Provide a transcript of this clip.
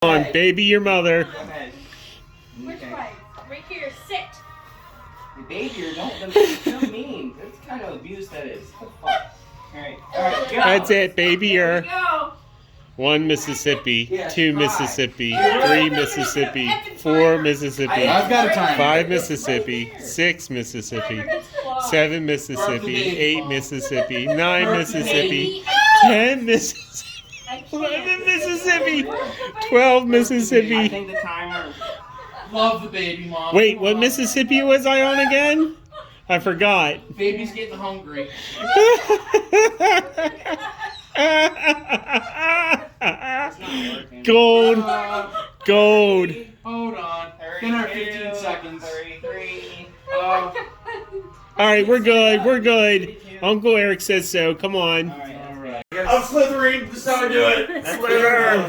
on, baby your mother. Go ahead. Which Okay. way? Right here. Sit. Hey, baby, don't mean. That's the kind of abuse that is. What the fuck? Alright, go. That's it, baby Here your. we go. 1 Mississippi, Yes, 2 5. Mississippi, No, 3 Mississippi, 4 Mississippi, I've got a timer. 5 Mississippi, 6 Mississippi, Timer gets clogged. 7 Mississippi, 8 Mississippi, 9 Mississippi, Baby. 10 Mississippi, I can't. 11 Mississippi, 12 Mississippi. I think the timer. Love the baby, Mom. Wait, what Mississippi was I on again? I forgot. Baby's getting hungry. Gold, gold. Hold on. Been our 15 seconds. 33. All right, we're good. We're good. Uncle Eric says so. Come on. Alright. All right. I'm slithering. That's how I do it. Slither.